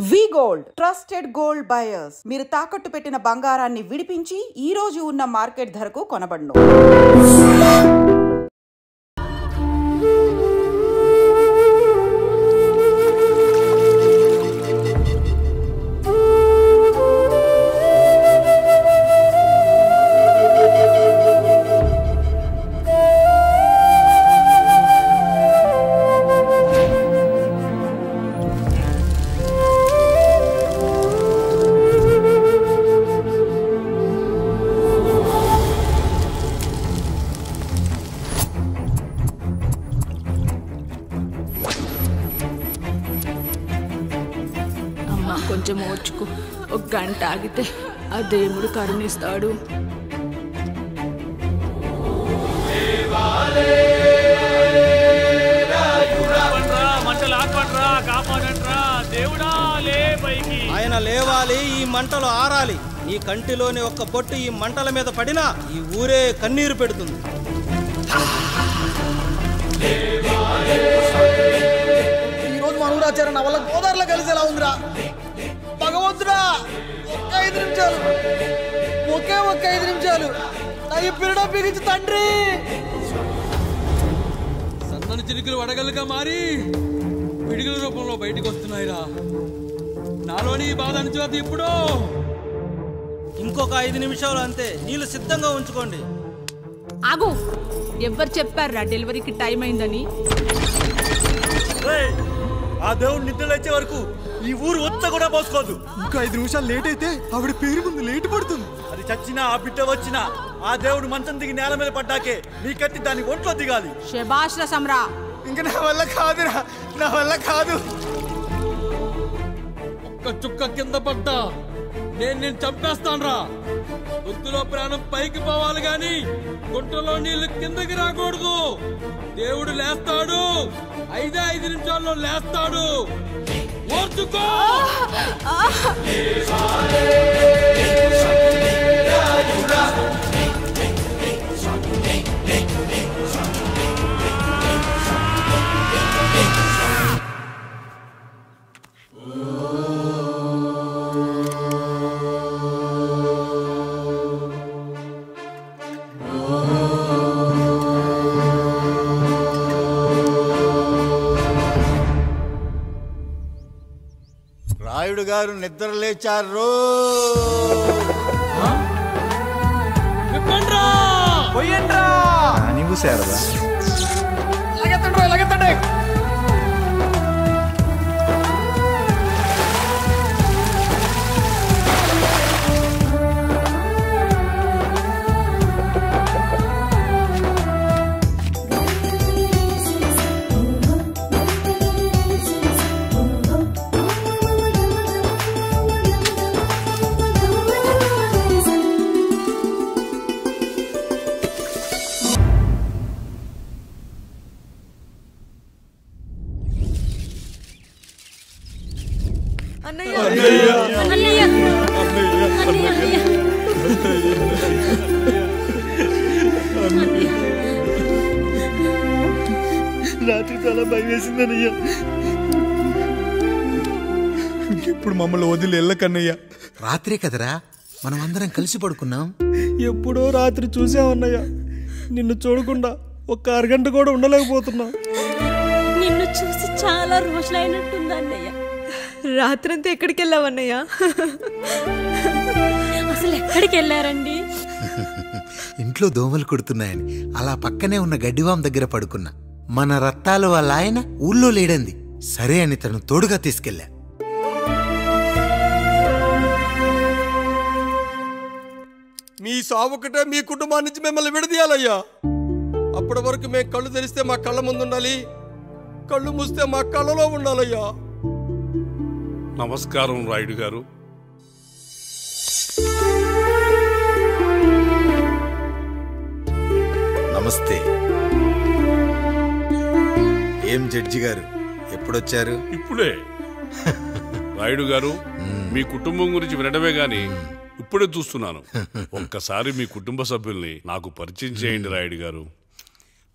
వి gold trusted gold buyers. మీరు తాకట్టు పెట్టిన బంగారాన్ని విడిపించి ఈ రోజు ఉన్న మార్కెట్ ధరకు కొనబడును. కొంచెం ఓర్చుకో, ఒక గంట ఆగితే ఆ దేవుడు కరుణిస్తాడు. ఆయన లేవాలి, ఈ మంటలు ఆరాలి. ఈ కంటిలోని ఒక్క పొట్టు ఈ మంటల మీద పడినా ఈ ఊరే కన్నీరు పెడుతుంది. ఈరోజు మన ఊరాచారం నా వల్ల గోదావరిలో కలిసేలా ఉందిరా. భగవంతుడా, ఒక్క 5 నిమిషాలు, ఒక్క 5 నిమిషాలు నా ఈ పిల్లడ బిగించి తండ్రి. సన్నని చిరుకులు వడగలుగా మారి పిడుగుల రూపంలో బయటకు వస్తున్నాయిరా. నాలోని బాధ అనిచోదు. ఇప్పుడు ఇంకొక 5 నిమిషాలు అంతే. నీళ్ళు సిద్ధంగా ఉంచుకోండి. ఆగు, ఎవరు చెప్పారా డెలివరీకి టైం అయిందని? ఆ దేవుడు నిద్ర లేచే వరకు ఈ ఊరు ఒత్త కూడా పోసుకోదు. ఇంకా 5 నిమిషాలు లేట్ అయితే ఆవిడ పేరు ముందు లేట్ పడుతుంది. అది చచ్చినా ఆ బిడ్డ వచ్చినా ఆ దేవుడు మంచం దిగి నేల మీద పడ్డాకే నీ కత్తి దాని ఒంట్లో దిగాలి. శభాష్ రా సమ్రా. ఇంకా నా వల్ల కాదురా, నా వల్ల కాదు. ఒక్క చుక్క కింద పడ్డా నేను చంపేస్తాను రా. గొంతులో ప్రాణం పైకి పోవాలి గాని గుంటలో నీళ్లు కిందకి రాకూడదు. దేవుడు లేస్తాడు, 5 నిమిషాల్లో లేస్తాడు. ఓర్చుకో. రాయుడు గారు నిద్ర లేచారు. నీవు శారదా లగెత్తండి. రాత్రి చాలా భయం వేసిందనయ్యా. ఇప్పుడు మమ్మల్ని వదిలి వెళ్ళకన్నయ్యా. రాత్రే కదరా మనం అందరం కలిసి పడుకున్నాం. ఎప్పుడో రాత్రి చూసామన్నయ్యా. నిన్ను చూడకుండా ఒక్క అరగంట కూడా ఉండలేకపోతున్నా. నిన్ను చూసి చాలా రోజులైనట్టుంది అన్నయ్య. రాత్రంతా ఎక్కడికి వెళ్ళావన్నయ్యా? అసలు ఎక్కడికి వెళ్ళారండి? ఇంట్లో దోమలు కుడుతున్నాయని అలా పక్కనే ఉన్న గడ్డివాం దగ్గర పడుకున్నా. మన రత్తాలు వాళ్ళ ఆయన ఊళ్ళో లేడంది. సరే అని తను తోడుగా తీసుకెళ్ళా. మీ సావుకటే మీ కుటుంబాన్ని నుంచి మిమ్మల్ని విడదీయాలయ్యా. అప్పటి వరకు మేము కళ్ళు తెరిస్తే మా కళ్ళ ముందు ఉండాలి, కళ్ళు మూస్తే మా కళ్ళలో ఉండాలయ్యా. నమస్కారం రాయుడు గారు. నమస్తే. ఏం జడ్జి గారు ఎప్పుడొచ్చారు? ఇప్పుడే. రాయుడు గారు, మీ కుటుంబం గురించి వినడమే గాని ఇప్పుడే చూస్తున్నాను. ఒక్కసారి మీ కుటుంబ సభ్యుల్ని నాకు పరిచయం చేయండి రాయుడు గారు.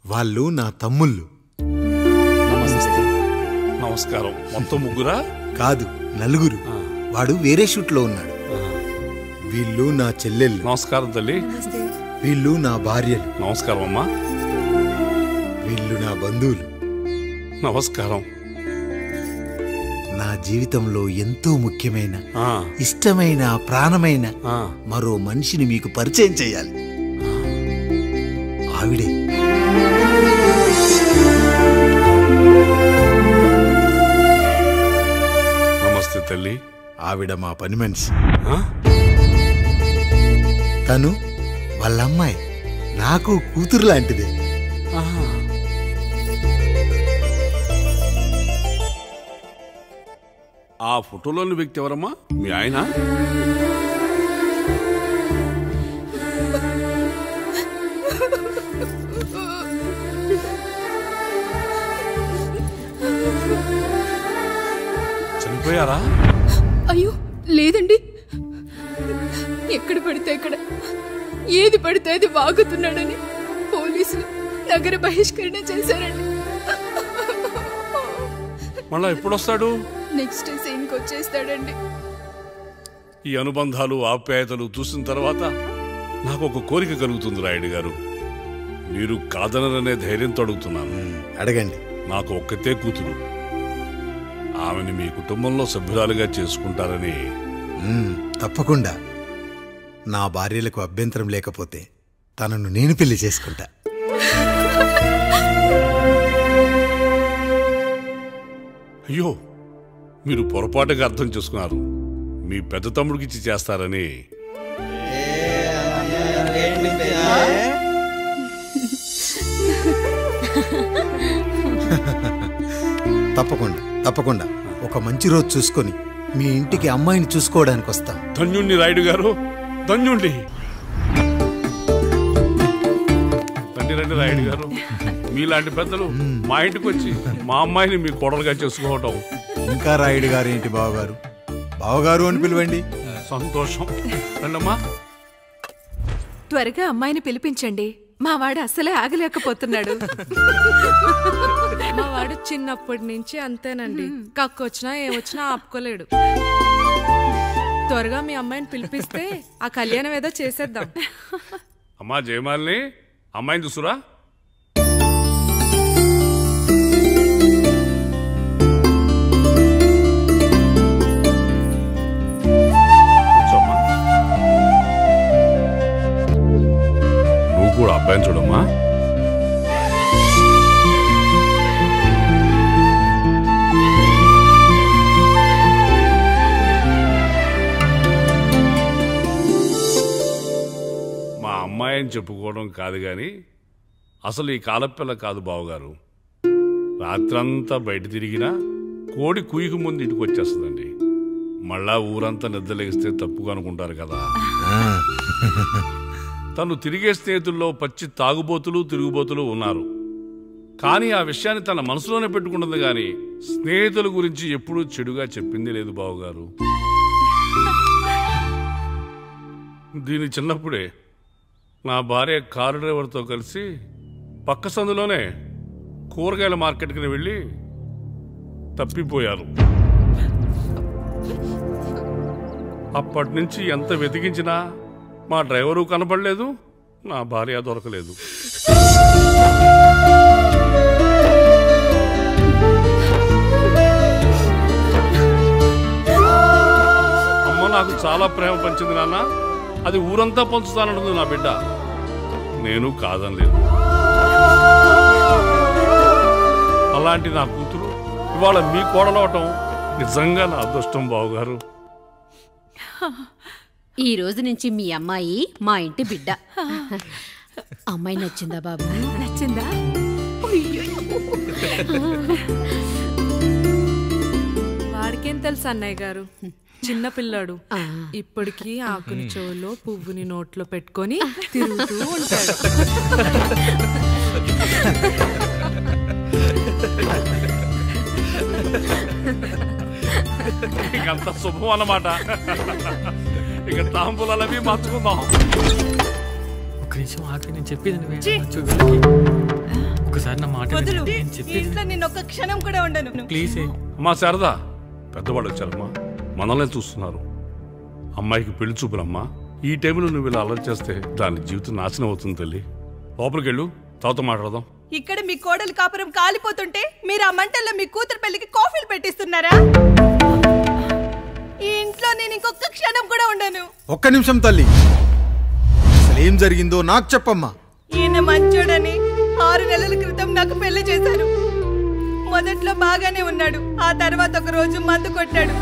వాళ్ళు నా తమ్ముళ్ళు. నమస్కారం. మొత్తం ముగ్గురా? కాదు, నలుగురు. వాడు వేరే షూట్లో ఉన్నాడు. వీళ్ళు నా చెల్లెళ్ళు. నమస్కారం తల్లి. వీళ్ళు నా భార్యలు. నమస్కారం అమ్మా. వీళ్ళు నా బంధువులు. నమస్కారం. నా జీవితంలో ఎంతో ముఖ్యమైన, ఇష్టమైన, ప్రాణమైన మరో మనిషిని మీకు పరిచయం చేయాలి. ఆవిడే నమస్తే తల్లి. ఆవిడ మా పని మనిషి. తను వాళ్ళ అమ్మాయి. నాకు కూతురు లాంటిదే. ఆ ఫోటోలోని వ్యక్తి ఎవరమ్మా? మీ ఆయన? చనిపోయారా? అయ్యో లేదండి. ఎక్కడ పడితే అక్కడ, ఏది పడితే అది వాగుతున్నాడని పోలీసులు నగర బహిష్కరణ చేశారండి. మళ్ళా ఎప్పుడొస్తాడు? నెక్స్ట్ సీన్కి వచ్చేస్తాడండి. ఈ అనుబంధాలు, ఆప్యాయతలు చూసిన తర్వాత నాకు ఒక కోరిక కలుగుతుంది రాయుడు గారు. మీరు కాదనరనే ధైర్యంతో అడుగుతున్నాను. అడగండి. నాకు ఒక్కతే కూతురు. ఆమెని మీ కుటుంబంలో సభ్యురాలుగా చేసుకుంటారని. తప్పకుండా. నా భార్యలకు అభ్యంతరం లేకపోతే తనను నేను పెళ్లి చేసుకుంటా. అయ్యో, మీరు పొరపాటుగా అర్థం చేసుకున్నారు. మీ పెద్ద తమ్ముడికి చేస్తారని. తప్పకుండా తప్పకుండా ఒక మంచి రోజు చూసుకొని మీ ఇంటికి అమ్మాయిని చూసుకోవడానికి వస్తాం. ధన్యుణ్ణి రాయుడు గారు, ధన్యుణ్ణి. రండి రండి రాయుడు గారు. మీలాంటి పెద్దలు మా ఇంటికి వచ్చి మా అమ్మాయిని మీ కోడలుగా చేసుకోవటం. ఇంకా రాయుడు గారు ఏంటి బావగారు? బావగారు అని పిలవండి. సంతోషం. రండమ్మా. త్వరగా అమ్మాయిని పిలిపించండి. మా వాడు అసలే ఆగలేకపోతున్నాడు. మా వాడు చిన్నప్పటి నుంచి అంతేనండి. కక్కొచ్చినా ఏమొచ్చినా ఆపుకోలేడు. త్వరగా మీ అమ్మాయిని పిలిపిస్తే ఆ కళ్యాణం ఏదో చేసేద్దాం. అమ్మా జయమాలిని, అమ్మాయిని చూసురా. నువ్వు కూడా అబ్బాయిని చూడమ్మా. మా అమ్మాయి అని చెప్పుకోవడం కాదు కానీ అసలు ఈ కాలపిల్ల కాదు బావగారు. రాత్రంతా బయట తిరిగినా కోడి కుయ్యకు ముందు ఇంటికి వచ్చేస్తుందండి. మళ్ళా ఊరంతా నిద్రలేగిస్తే తప్పుగా అనుకుంటారు కదా. తను తిరిగే స్నేహితుల్లో పచ్చి తాగుబోతులు, తిరుగుబోతులు ఉన్నారు. కానీ ఆ విషయాన్ని తన మనసులోనే పెట్టుకుంటుంది కానీ స్నేహితుల గురించి ఎప్పుడూ చెడుగా చెప్పింది లేదు బావగారు. దీని చిన్నప్పుడే నా భార్య కారు డ్రైవర్తో కలిసి పక్క సందులోనే కూరగాయల మార్కెట్కి వెళ్ళి తప్పిపోయారు. అప్పటి నుంచి ఎంత వెతికించినా మా డ్రైవరు కనపడలేదు, నా భార్య దొరకలేదు. అమ్మ నాకు చాలా ప్రేమ పంచింది నాన్న. అది ఊరంతా పంచుతానంటుంది నా బిడ్డ. నేను కాదనలేదు. అలాంటి నా కూతురు ఇవాళ మీ కోడలవటం నిజంగా నా అదృష్టం బావగారు. ఈ రోజు నుంచి మీ అమ్మాయి మా ఇంటి బిడ్డ. అమ్మాయి నచ్చిందా బాబు? నచ్చిందా? వాడికేం తెలుసు అన్నయ్య గారు, చిన్న పిల్లాడు. ఇప్పటికీ ఆకుని చెవులో పువ్వుని నోట్లో పెట్టుకొని తిరుగుతూ ఉంటాడు. ఇకంత శుభం అన్నమాట. ఇక తాంబూలవి మార్చుకుందాం. ఒక్క నిమిషం ఆగి, నేను చెప్పేది ఒకసారి నా మాట నిన్న ఒక్క క్షణం కూడా ఉండను. ప్లీజ్. అమ్మా శారదా, పెద్దవాళ్ళు వచ్చారమ్మా. మనల్ని చూస్తున్నారు. అమ్మాయికి పెళ్లి చూపులమ్మా. ఈ టైంలో నువ్వు ఇలా అలర్ట్ చేస్తే దాని జీవితం నాశనం అవుతుంది తల్లి. లోపలికి వెళ్ళు, తాత మాట్లాడదాం. ఇక్కడ మీ కోడలు కాపురం కాలిపోతుంటే మీరు ఆ మంటల్లో మీ కూతురు పెళ్లికి కాఫీలు పెట్టిస్తున్నారా? ఈ ఇంట్లో నేను ఇంకొక క్షణం కూడా ఉండను. ఒక్క నిమిషం తల్లి, అసలు ఏం జరిగిందో నాకు చెప్పమ్మా. ఈయన మంచోడని 6 నెలల క్రితం నాకు పెళ్లి చేశారు. మొదట్లో బాగానే ఉన్నాడు. ఆ తర్వాత ఒక రోజు మందు కొట్టాడు.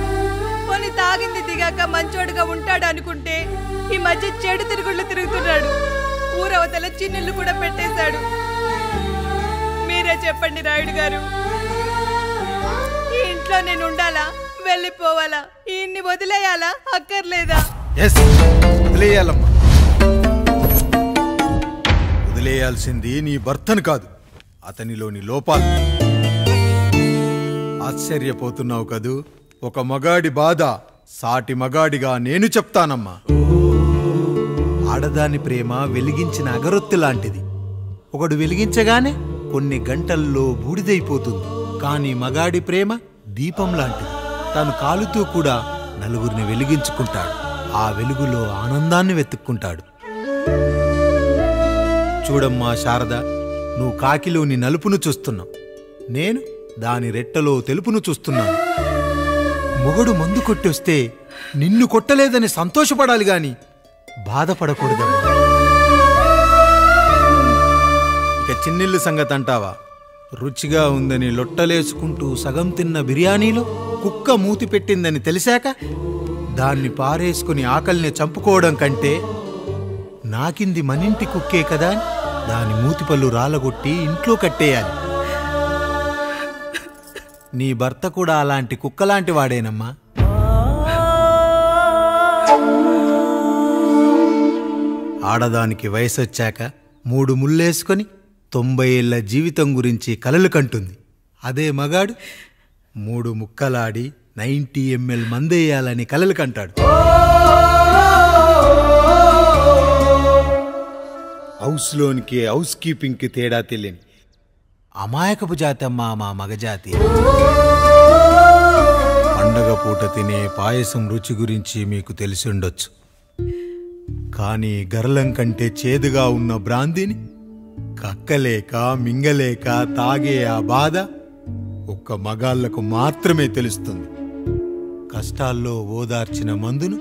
కొని తాగింది దిగాక మంచోడుగా ఉంటాడు అనుకుంటే ఈ మధ్య చెడు తిరుగుళ్ళు తిరుగుతున్నాడు. ఊరవతల చిన్నుళ్ళు కూడా పెట్టేశాడు. మీరే చెప్పండి రాయుడు గారు, ఈ ఇంట్లో నేను ఉండాలా, వెళ్ళిపోవాలా, ఈయన్ని వదిలేయాలా, అక్కర్లేదా? వదిలేయాలమ్మా. వదిలేయాల్సింది నీ భర్తను కాదు, అతనిలోని లోపాలు. ఆశ్చర్యపోతున్నావు కదూ? ఒక మగాడి బాధ సాటి మగాడిగా నేను చెప్తానమ్మా. ఆడదాని ప్రేమ వెలిగించిన అగరొత్తి లాంటిది. ఒకడు వెలిగించగానే కొన్ని గంటల్లో బూడిదైపోతుంది. కానీ మగాడి ప్రేమ దీపం లాంటిది. తాను కాలుతూ కూడా నలుగురిని వెలిగించుకుంటాడు. ఆ వెలుగులో ఆనందాన్ని వెతుక్కుంటాడు. చూడమ్మా శారద, నువ్వు కాకిలోని నలుపును చూస్తున్నావు, నేను దాని రెట్టలో తెలుపును చూస్తున్నాను. మొగడు మందు కొట్టొస్తే నిన్ను కొట్టలేదని సంతోషపడాలి గాని బాధపడకూడదమ్మా. ఇక చిన్నిల్లు సంగతి అంటావా? రుచిగా ఉందని లొట్టలేసుకుంటూ సగం తిన్న బిర్యానీలో కుక్క మూతి పెట్టిందని తెలిసాక దాన్ని పారేసుకుని ఆకలిని చంపుకోవడం కంటే నాకింది మనింటి కుక్కే కదా దాని మూతిపళ్ళు రాలగొట్టి ఇంట్లో కట్టేయాలి. నీ భర్త కూడా అలాంటి కుక్కలాంటి వాడేనమ్మా. ఆడదానికి వయసొచ్చాక 3 ముళ్ళేసుకొని 90 ఏళ్ల జీవితం గురించి కలలు కంటుంది. అదే మగాడు 3 ముక్కలాడి 90 ml మందేయాలని కలలు కంటాడు. హౌస్లోనికి హౌస్ కీపింగ్కి తేడా తెలియని అమాయకపు జాతమ్మా మా మగజాతి. పండగ పూట తినే పాయసం రుచి గురించి మీకు తెలిసి ఉండొచ్చు. కానీ గర్లం కంటే చేదుగా ఉన్న బ్రాందీని కక్కలేక మింగలేక తాగే ఆ బాధ ఒక్క మగాళ్లకు మాత్రమే తెలుస్తుంది. కష్టాల్లో ఓదార్చిన మందును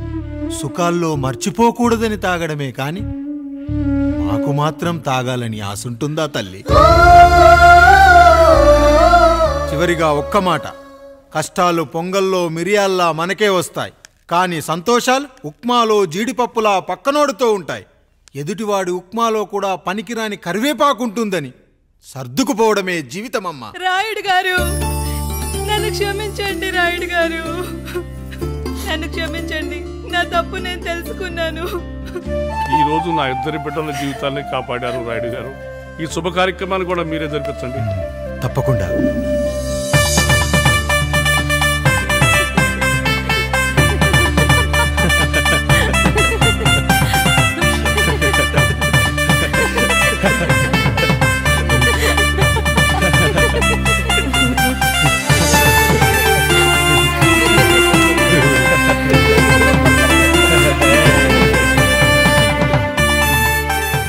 సుఖాల్లో మర్చిపోకూడదని తాగడమే కాని మాకు మాత్రం తాగాలని ఆశుంటుందా తల్లి? చివరిగా ఒక్క మాట, కష్టాలు పొంగల్లో మిరియాల్లా మనకే వస్తాయి, కానీ సంతోషాలు ఉప్మాలో జీడిపప్పులా పక్కనోడుతో ఉంటాయి. ఎదుటివాడి ఉప్మాలో కూడా పనికిరాని కరివేపాకుంటుందని సర్దుకుపోవడమే జీవితమమ్మా. రాయుడు గారు, నన్ను క్షమించండి. రాయుడు గారు, నన్ను క్షమించండి. నా తప్పు నేను తెలుసుకున్నాను. ఈ రోజు నా 2 బిడ్డల జీవితాన్ని కాపాడారు రాయుడు గారు. ఈ శుభ కార్యక్రమాన్ని కూడా మీరే జరిపించండి. తప్పకుండా.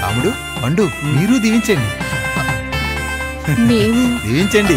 రాముడు, పండు, మీరు దీవించండి. మేము దీవించండి.